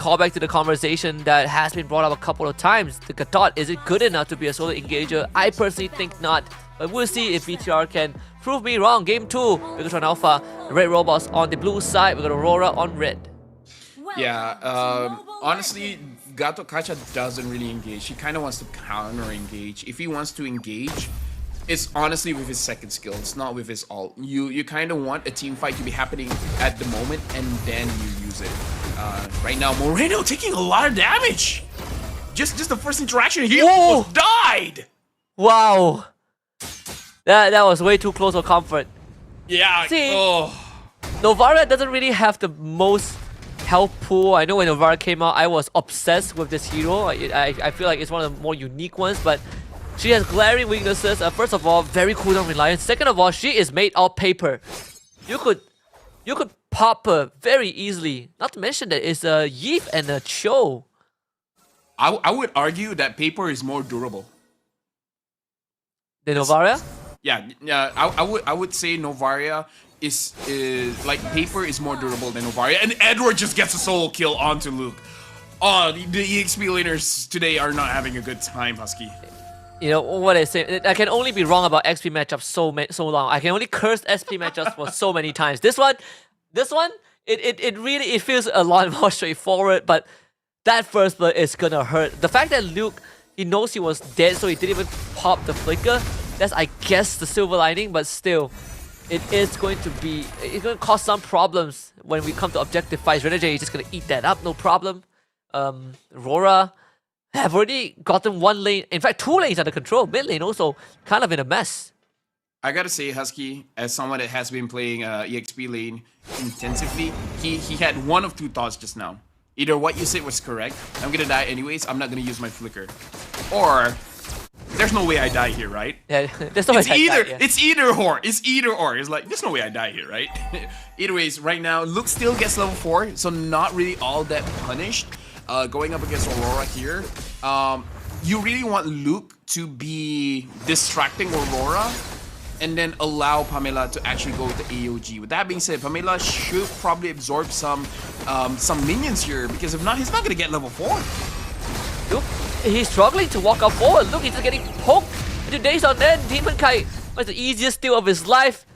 call back to the conversation that has been brought up a couple of times. The Gadot, is it good enough to be a solo engager? I personally think not, but we'll see if BTR can prove me wrong. Game 2, Bigatron Alpha, Red Robots on the blue side, we got Aurora on red. Yeah, honestly, Gato Kacha doesn't really engage. He kind of wants to counter engage. If he wants to engage, it's honestly with his second skill. It's not with his ult. You kind of want a team fight to be happening at the moment, and then you use it. Right now, Moreno taking a lot of damage. Just the first interaction, he almost died. Wow, that was way too close for comfort. Yeah. See, Novara doesn't really have the most health pool. I know when Novara came out, I was obsessed with this hero. I feel like it's one of the more unique ones, but she has glaring weaknesses. First of all, very cooldown reliant. Second of all, she is made of paper. You could pop her very easily. Not to mention that it's a Yeef and a Cho. I would argue that paper is more durable The Novara? Yeah, I would say Novaria is like paper is more durable than Novaria, and Edward just gets a solo kill onto Luke. Oh, the EXP laners today are not having a good time, Husky. You know what I say? I can only be wrong about XP matchups so long. I can only curse SP matchups for so many times. This one, it really feels a lot more straightforward. But that first blood is gonna hurt. The fact that Luke, he knows he was dead, so he didn't even pop the flicker. That's, I guess, the silver lining. But still, it's going to cause some problems when we come to objective fights. Renegade is just gonna eat that up, no problem. Aurora have already gotten one lane, in fact 2 lanes under control. Mid lane also kind of in a mess. I gotta say, Husky, as someone that has been playing EXP lane intensively, he had one of 2 thoughts just now. Either what you said was correct, I'm gonna die anyways, I'm not gonna use my flicker. Or, there's no way I die here, right? Yeah, there's no way I die, yeah. It's either or. It's either or. It's like, there's no way I die here, right? Either ways, right now, Luke still gets level 4, so not really all that punished. Going up against Aurora here, you really want Luke to be distracting Aurora and then allow Pamela to actually go with the AOG. With that being said, Pamela should probably absorb some minions here, because if not, he's not going to get level 4. Look, he's struggling to walk up forward. Look, he's just getting poked into days on end. Demon Kite was the easiest steal of his life.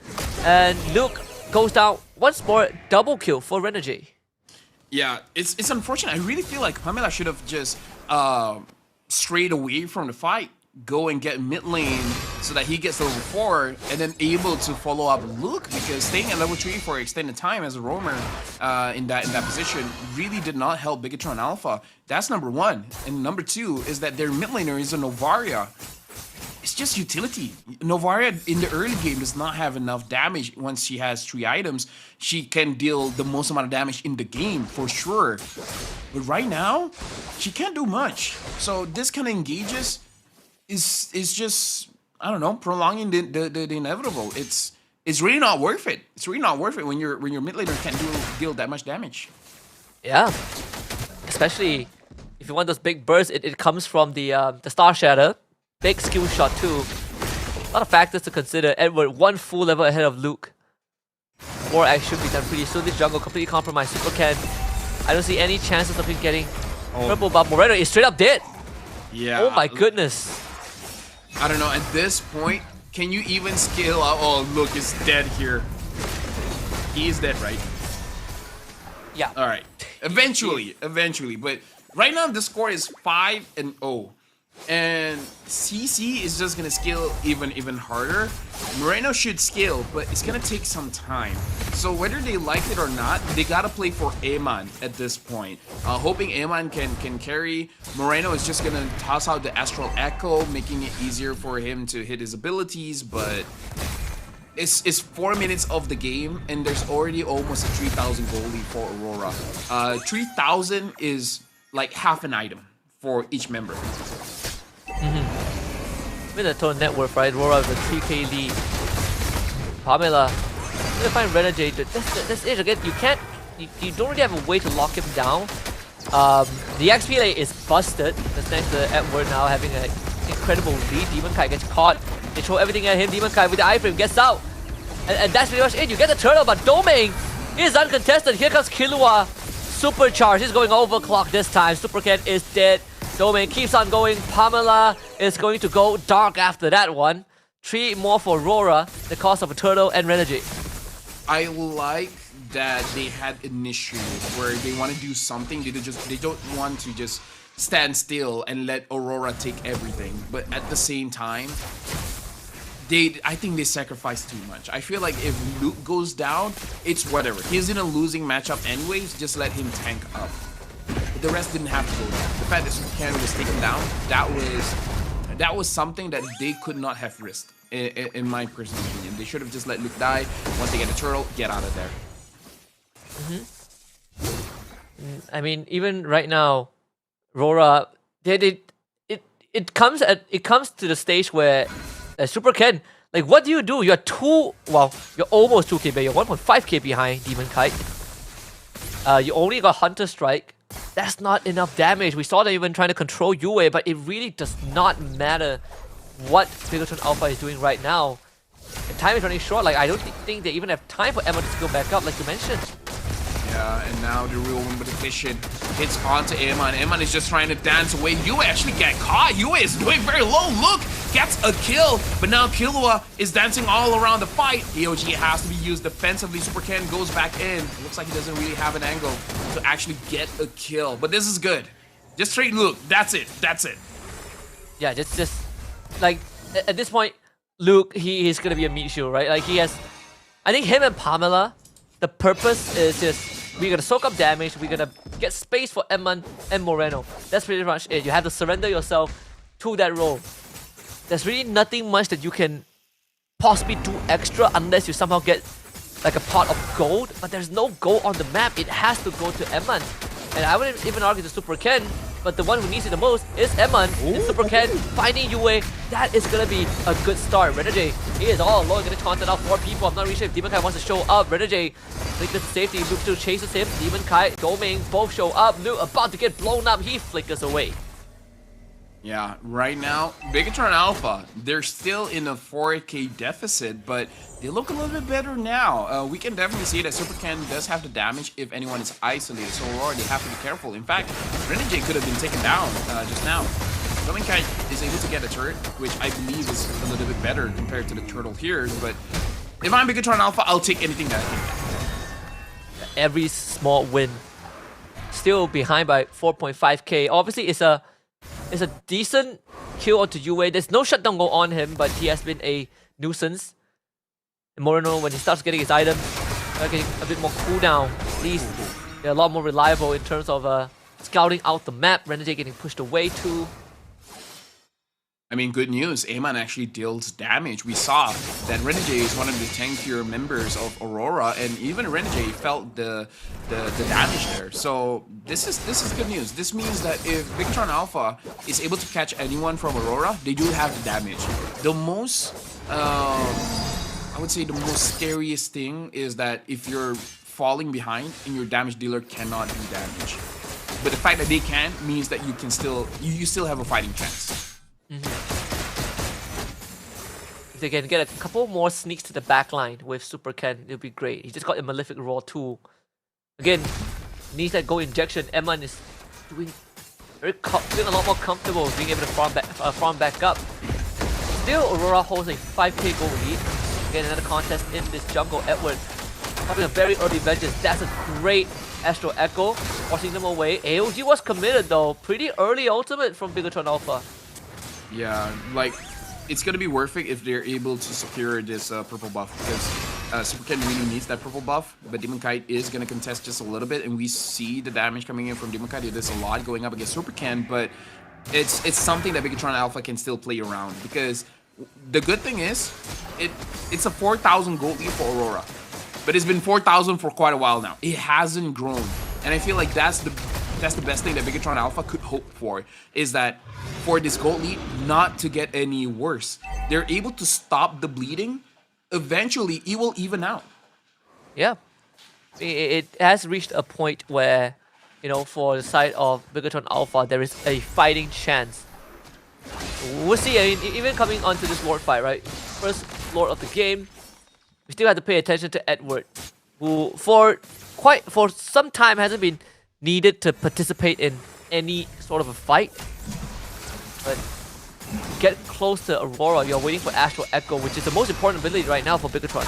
And Luke goes down once more. Double kill for Renegade. Yeah, it's unfortunate. I really feel like Pamela should have just strayed away from the fight, go and get mid lane so that he gets level 4 and then able to follow up Luke, because staying at level 3 for extended time as a roamer in that position really did not help Bigatron Alpha. That's number 1. And number 2 is that their mid laner is a Novaria. It's just utility. Novaria in the early game does not have enough damage. Once she has 3 items, she can deal the most amount of damage in the game for sure. But right now, she can't do much. So this kind of engages is just, I don't know, prolonging the inevitable. It's really not worth it. It's really not worth it when your mid laner can't deal that much damage. Yeah, especially if you want those big bursts. It comes from the Star Shatter. Big skill shot too. A lot of factors to consider. Edward 1 full level ahead of Luke. More action should be done pretty soon. This jungle completely compromised. Super Ken, I don't see any chances of him getting purple, but Moreno is straight up dead. Yeah. Oh my goodness. I don't know, at this point, can you even scale out? Oh, look, he's dead here. He is dead, right? Yeah. Alright. Eventually. But right now the score is 5-0. And CC is just gonna scale even harder. Moreno should scale, but it's gonna take some time. So whether they like it or not, they gotta play for Eman at this point. Hoping Eman can carry. Moreno is just gonna toss out the Astral Echo, making it easier for him to hit his abilities, but it's 4 minutes of the game, and there's already almost a 3,000 goalie for Aurora. 3,000 is like half an item for each member. With the total net worth, right? Aurora with a 3k lead. Pamela, I'm gonna find Renegade. That's it again. You don't really have a way to lock him down. The XP lane is busted. That's thanks to Edward now having an incredible lead. Demon Kai gets caught. They throw everything at him. Demon Kai with the iframe gets out. And that's pretty much it. You get the turtle, but Domain is uncontested. Here comes Killua. supercharge. He's going overclock this time. Super Ken is dead. Domain keeps on going. Pamela is going to go dark after that one. 3 more for Aurora, the cost of a turtle and Renegade. I like that they had an issue where they want to do something. They don't want to just stand still and let Aurora take everything. But at the same time, I think they sacrificed too much. I feel like if Luke goes down, it's whatever. He's in a losing matchup anyways. Just let him tank up. But the rest didn't have to go down. The fact that Super Ken was taken down, that was something that they could not have risked. In my personal opinion, they should have just let Luke die. Once they get a turtle, get out of there. I mean, even right now, Aurora, it comes to the stage where Super Ken, like, what do? You're you're almost 2k, but you're 1.5k behind Demon Kite. You only got Hunter Strike. That's not enough damage. We saw them even trying to control Yue, but it really does not matter what Bigatron Alpha is doing right now. The time is running short. Like, I don't think they even have time for Emma to go back up, like you mentioned. Yeah, and now the real competition hits onto Emma, and Emma is just trying to dance away. Yue actually get caught. Yue is doing very low. Look, gets a kill, but now Killua is dancing all around the fight. EOG has to be used defensively. Super Ken goes back in. Looks like he doesn't really have an angle to actually get a kill, but this is good. Just straight Luke. That's it. That's it. Yeah, just like at this point, Luke, he is gonna be a meat shield, right? Like, he has, I think him and Pamela, the purpose is just, we're gonna soak up damage, we're gonna get space for Edmund and Moreno. That's pretty much it. You have to surrender yourself to that role. There's really nothing much that you can possibly do extra unless you somehow get like a pot of gold, but there's no gold on the map. It has to go to Edmund. And I wouldn't even argue to Super Ken, but the one who needs it the most is Edmund. And Super Ken finding Yue. That is gonna be a good start. Renegade, he is all alone, gonna taunt out 4 people. I'm not really sure if Demon Kai wants to show up. Renegade, flickers to safety. Luke still chases him. Demon Kai, Doming, both show up. Luke about to get blown up. He flickers away. Yeah, right now, Bigatron Alpha, they're still in a 4k deficit, but they look a little bit better now. We can definitely see that Super Ken does have the damage if anyone is isolated, so Aurora, they have to be careful. In fact, Renegade could have been taken down just now. Dominkai is able to get a turret, which I believe is a little bit better compared to the turtle here, but if I'm Bigatron Alpha, I'll take anything that I can get. Every small win. Still behind by 4.5k. Obviously, it's a decent kill onto Yue. There's no shutdown go on him, but he has been a nuisance. And Moreno, when he starts getting his item, getting a bit more cooldown. At least they're a lot more reliable in terms of scouting out the map. Renegade getting pushed away too. I mean, good news, Amon actually deals damage. We saw that Renegade is one of the tankier members of Aurora, and even Renegade felt the damage there. So this is good news. This means that if Bigatron Alpha is able to catch anyone from Aurora, they do have the damage. The most, I would say the most scariest thing is that if you're falling behind and your damage dealer cannot do damage. But the fact that they can means that you still have a fighting chance. If they can get a couple more sneaks to the backline with Super Ken, it'll be great. He just got a Malefic Roar too. Again, needs that gold injection. Emman is doing a lot more comfortable being able to farm back up. Still, Aurora holds a 5k gold lead. Again, another contest in this jungle. Edward having a very early vengeance. That's a great Astral Echo, forcing them away. AOG was committed though. Pretty early ultimate from Bigatron Alpha. Yeah, like, it's gonna be worth it if they're able to secure this purple buff, because Super Ken really needs that purple buff, but Demon Kite is gonna contest just a little bit, and we see the damage coming in from Demon Kite. There's a lot going up against Super Ken, but it's something that Bigatron Alpha can still play around, because the good thing is, it's a 4,000 gold lead for Aurora, but it's been 4,000 for quite a while now. It hasn't grown, and I feel like that's the best thing that Bigatron Alpha could hope for, is that for this gold lead not to get any worse. They're able to stop the bleeding. Eventually, it will even out. Yeah. It has reached a point where, you know, for the side of Bigatron Alpha, there is a fighting chance. We'll see. I mean, even coming onto this Lord fight, right? First Lord of the game, we still have to pay attention to Edward, who for some time hasn't been needed to participate in any sort of a fight. But get close to Aurora, you're waiting for Astral Echo, which is the most important ability right now for Bigatron.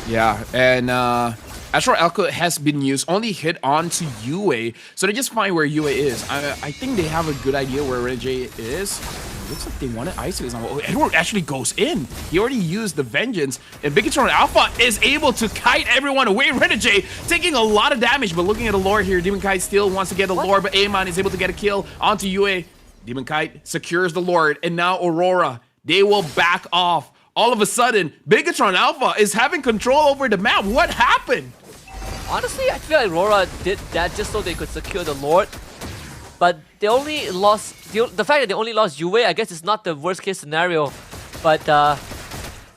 Yeah, and Astral Echo has been used, only hit onto Yue, so they just find where Yue is. I think they have a good idea where Renegade is. It looks like they want to isolate someone. Oh, Edward actually goes in. He already used the Vengeance, and Bigatron Alpha is able to kite everyone away. Renegade taking a lot of damage, but looking at the lore here, Demon Kite still wants to get the lore, but Amon is able to get a kill onto Yue. Demon Kite secures the Lord, and now Aurora, they will back off. All of a sudden, Bigatron Alpha is having control over the map. What happened? Honestly, I feel like Aurora did that just so they could secure the Lord. But they only lost... The fact that they only lost Yue, I guess it's not the worst case scenario. But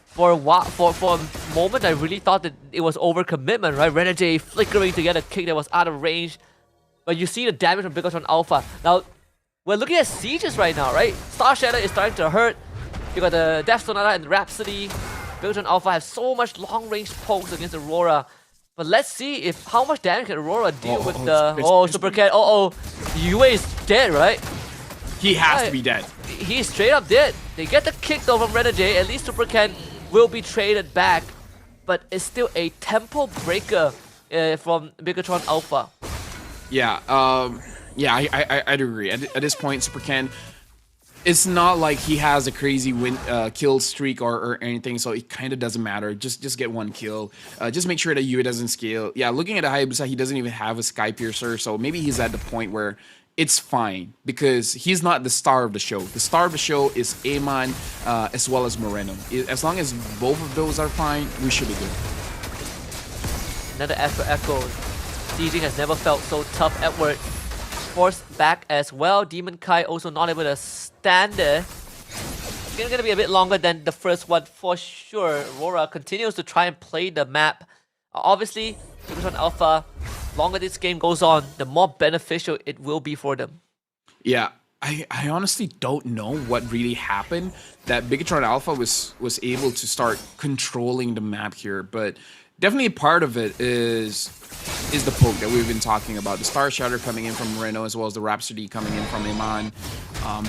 for a moment, I really thought that it was overcommitment, right? Renegade flickering to get a kick that was out of range. But you see the damage from Bigatron Alpha. Now, we're looking at sieges right now, right? Star Shadow is starting to hurt. You got the Death Sonata and Rhapsody. Bigatron Alpha has so much long-range pokes against Aurora. But let's see how much damage can Aurora deal with the... Super Cat. Yue is dead, right? He has to be dead. He's straight up dead. They get the kick though from Renegade. At least Super Cat will be traded back. But it's still a tempo breaker from Bigatron Alpha. Yeah, yeah, I'd agree. At this point, Super Ken, it's not like he has a crazy kill streak or anything, so it kind of doesn't matter. Just get one kill. Just make sure that Yue doesn't scale. Yeah, looking at Hayabusa, he doesn't even have a Sky Piercer, so maybe he's at the point where it's fine because he's not the star of the show. The star of the show is Amon as well as Moreno. As long as both of those are fine, we should be good. Another Astral Echo. Sieging has never felt so tough. Edward forced back as well. Demon Kai also not able to stand there. It's gonna be a bit longer than the first one for sure. Aurora continues to try and play the map. Obviously, Bigatron Alpha, longer this game goes on, the more beneficial it will be for them. Yeah, I honestly don't know what really happened that Bigatron Alpha was able to start controlling the map here, but definitely part of it is the poke that we've been talking about. The Star Shatter coming in from Moreno as well as the Rhapsody coming in from Iman.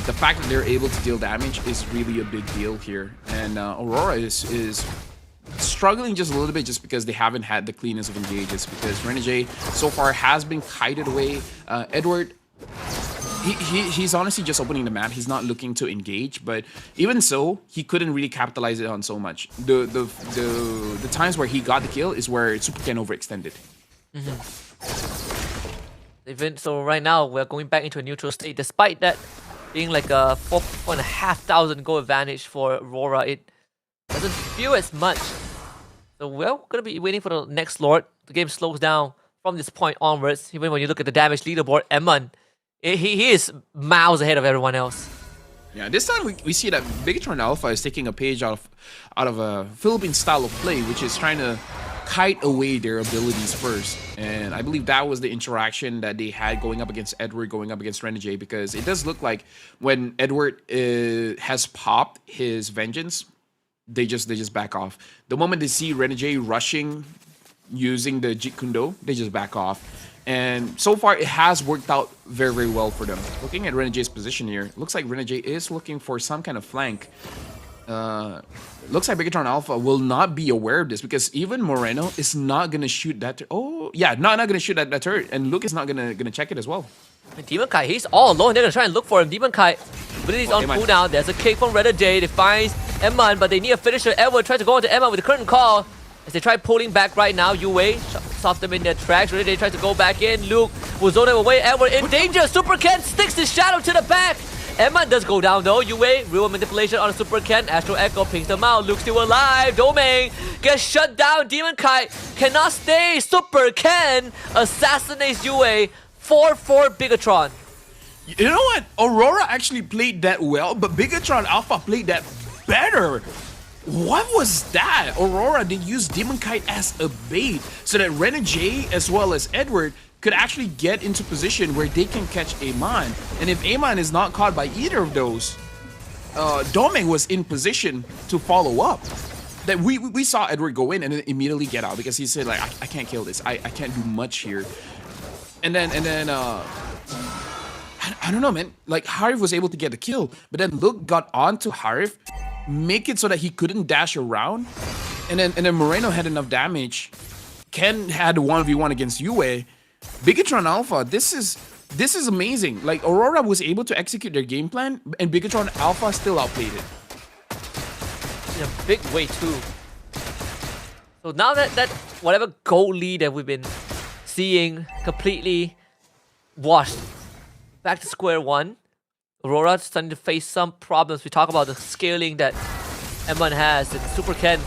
The fact that they're able to deal damage is really a big deal here. And Aurora is struggling just a little bit just because they haven't had the cleanest of engages, because Renegade so far has been kited away. Edward, he's honestly just opening the map. He's not looking to engage, but even so, he couldn't really capitalize it on so much. The times where he got the kill is where Super Ken overextended. So right now, we're going back into a neutral state. Despite that being like a 4,500 goal advantage for Aurora, it doesn't feel as much. So we're gonna be waiting for the next Lord. The game slows down from this point onwards. Even when you look at the damage leaderboard, Emon, he is miles ahead of everyone else. Yeah, this time we see that Bigatron Alpha is taking a page out of a Philippine style of play, which is trying to kite away their abilities first. And I believe that was the interaction that they had going up against Edward, going up against Renegade, because it does look like when Edward has popped his Vengeance, they just back off. The moment they see Renegade rushing using the Jeet Kune Do, they just back off. And so far, it has worked out very, very well for them. Looking at Renegade's position here, it looks like Renegade is looking for some kind of flank. Looks like Bigatron Alpha will not be aware of this, because even Moreno is not going to shoot that. Oh, yeah, not going to shoot that turret. And Luke is not going to check it as well. And Demon Kai, he's all alone. They're going to try and look for him. Demon Kai, but he's on cooldown. There's a kick from Renegade. They find Emon, but they need a finisher. Edward tries to go into Emon with the curtain call. As they try pulling back right now, Yue stops them in their tracks. Renegade tries to go back in. Luke will zone him away. Edward in danger. Super Ken sticks his shadow to the back. Emon does go down though. Yue, real manipulation on Super Ken. Astral Echo pings them out. Luke still alive. Domain gets shut down. Demon Kai cannot stay. Super Ken assassinates Yue. 4-4 Bigatron. You know what? Aurora actually played that well, but Bigatron Alpha played that better. What was that? Aurora did use Demon Kite as a bait so that Renegade as well as Edward could actually get into position where they can catch Amon. And if Amon is not caught by either of those, Domeng was in position to follow up. That we saw Edward go in and then immediately get out because he said like, I can't kill this. I can't do much here. And then I don't know, man. Like Harif was able to get the kill, but then Luke got onto Harif, make it so that he couldn't dash around, and then Moreno had enough damage. Ken had a 1v1 against Yue. Bigatron Alpha, this is amazing. Like Aurora was able to execute their game plan, and Bigatron Alpha still outplayed it. In a big way too. So now that whatever goal lead that we've been seeing completely washed, back to square one. Aurora starting to face some problems. We talk about the scaling that M1 has, and Super Ken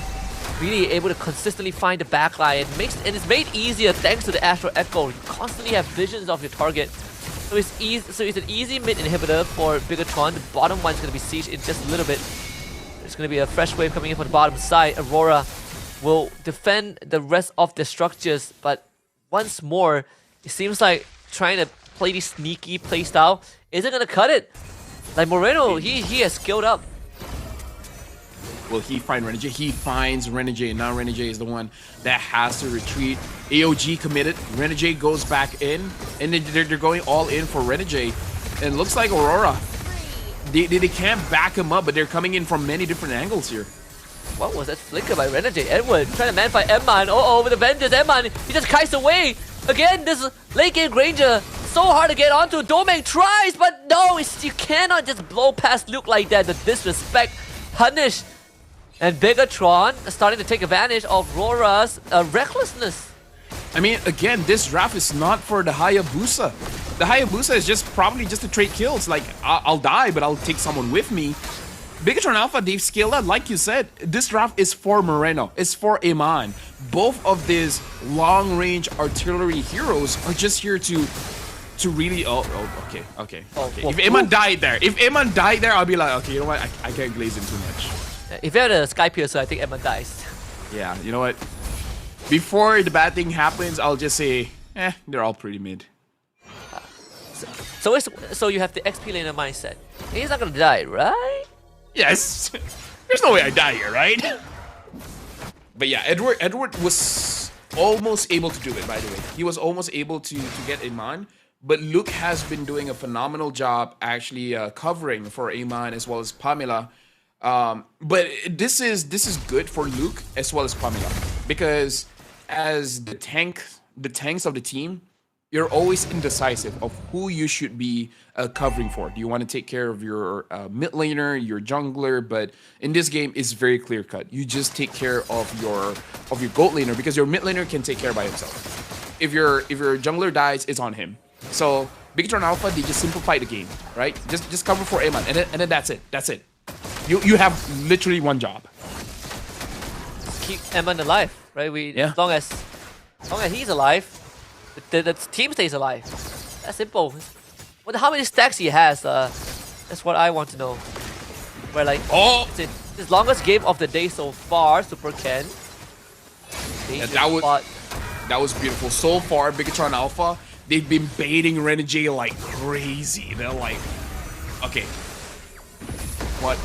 really able to consistently find the backline. And it's made easier thanks to the Astro Echo. You constantly have visions of your target. So it's easy. So it's an easy mid inhibitor for Bigatron. The bottom one's gonna be sieged in just a little bit. There's gonna be a fresh wave coming in from the bottom side. Aurora will defend the rest of the structures, but once more, it seems like trying to play this sneaky playstyle isn't gonna cut it. Like Moreno, he has skilled up. Will he find Renegade? He finds Renegade, and now Renegade is the one that has to retreat. AOG committed. Renegade goes back in, and they're going all in for Renegade. And it looks like Aurora, they can't back him up, but they're coming in from many different angles here. What was that flicker by Renegade? Edward trying to man-fight Emman. Oh, with the Vengeance, Emman, he just kites away. Again, this late game Granger, so hard to get onto. Domain tries, but no, you cannot just blow past Luke like that. The disrespect, punish. And Bigatron starting to take advantage of Aurora's recklessness. I mean, again, this draft is not for the Hayabusa. The Hayabusa is probably just to trade kills. Like, I'll die, but I'll take someone with me. Bigatron Alpha, they've scaled up. Like you said, this draft is for Moreno. It's for Iman. Both of these long-range artillery heroes are just here to really... Okay. If Iman died there, I'll be like, okay, you know what? I can't glaze him too much. If you had a Sky Piercer, I think Emma dies. Yeah, you know what? Before the bad thing happens, I'll just say, they're all pretty mid. So you have the XP laner mindset. He's not gonna die, right? Yes. There's no way I die here, right? But yeah, Edward was almost able to do it, by the way. He was almost able to get Iman. But Luke has been doing a phenomenal job actually covering for Iman as well as Pamela. But this is good for Luke as well as Pamela, because as the tanks of the team, you're always indecisive of who you should be covering for. Do you want to take care of your mid laner, your jungler? But in this game, it's very clear cut. You just take care of your gold laner, because your mid laner can take care by himself. If your jungler dies, it's on him. So Bigatron Alpha, they just simplify the game, right? Just cover for Aemon, and then that's it. That's it. You have literally one job. Keep Emman alive, right? As long as he's alive, the team stays alive. That's simple. Wonder how many stacks he has. That's what I want to know. Where like, it's his longest game of the day so far. Super Ken. Yeah, that was beautiful. So far, Bigatron Alpha, they've been baiting Renegade like crazy. They're like, okay. What?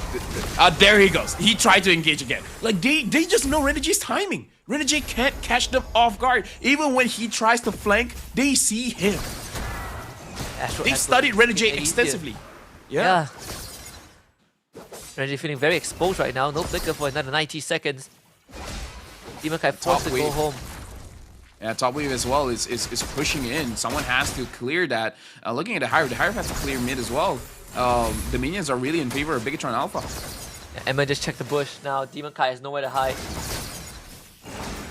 There he goes. He tried to engage again. Like, they just know Renegade's timing. Renegade can't catch them off guard. Even when he tries to flank, they see him. They've studied Renegade extensively. Yeah. Renegade feeling very exposed right now. No flicker for another 90 seconds. Demon Kai forced to go home. Yeah, top wave as well is pushing in. Someone has to clear that. Looking at the Hive has to clear mid as well. The minions are really in favor of Bigatron Alpha. Yeah, Emma just checked the bush. Now Demon Kai has nowhere to hide.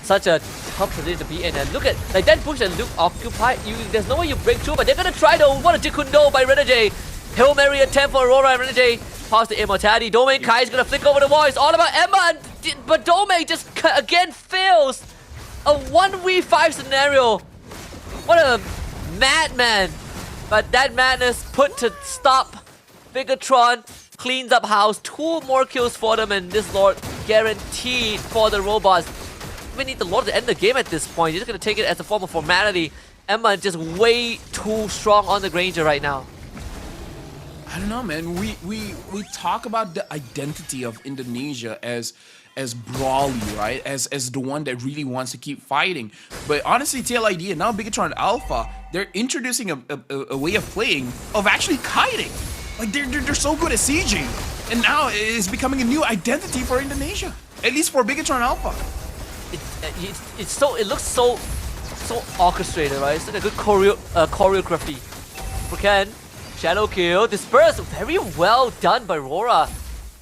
Such a tough position to be in. And look at like that bush that Luke occupied. There's no way you break through, but they're gonna try though. What a Jikundo by Renegade. Hail Mary attempt for Aurora and Renegade. Pass the immortality. Domain Kai is gonna flick over the wall. It's all about Emma, but Domain just again fails. A 1v5 scenario. What a madman. But that madness put to stop. Bigatron cleans up house. 2 more kills for them, and this Lord guaranteed for the robots. We need the Lord to end the game at this point. He's just gonna take it as a form of formality. Emma just way too strong on the Granger right now. I don't know, man. We talk about the identity of Indonesia as brawly, right? As the one that really wants to keep fighting. But honestly, TLID and now Bigatron Alpha, they're introducing a way of playing of actually kiting. Like they're so good at sieging, and now it's becoming a new identity for Indonesia, at least for Bigatron Alpha. It looks so orchestrated, right? It's like a good choreography. Ken, shadow kill, disperse, very well done by Aurora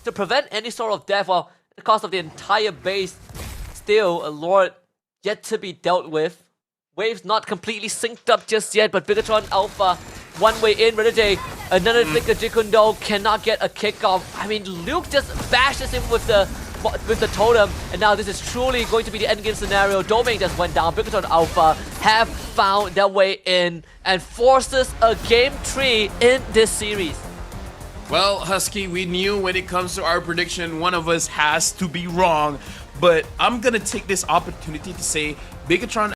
to prevent any sort of death. While the cost of the entire base, still a Lord yet to be dealt with. Waves not completely synced up just yet, but Bigatron Alpha one way in, Renate, another Flicker Jikundo cannot get a kickoff. I mean, Luke just bashes him with the totem, and now this is truly going to be the endgame scenario. Domain just went down. Bigatron Alpha have found their way in and forces a game 3 in this series. Well, Husky, we knew when it comes to our prediction, one of us has to be wrong, but I'm gonna take this opportunity to say Bigatron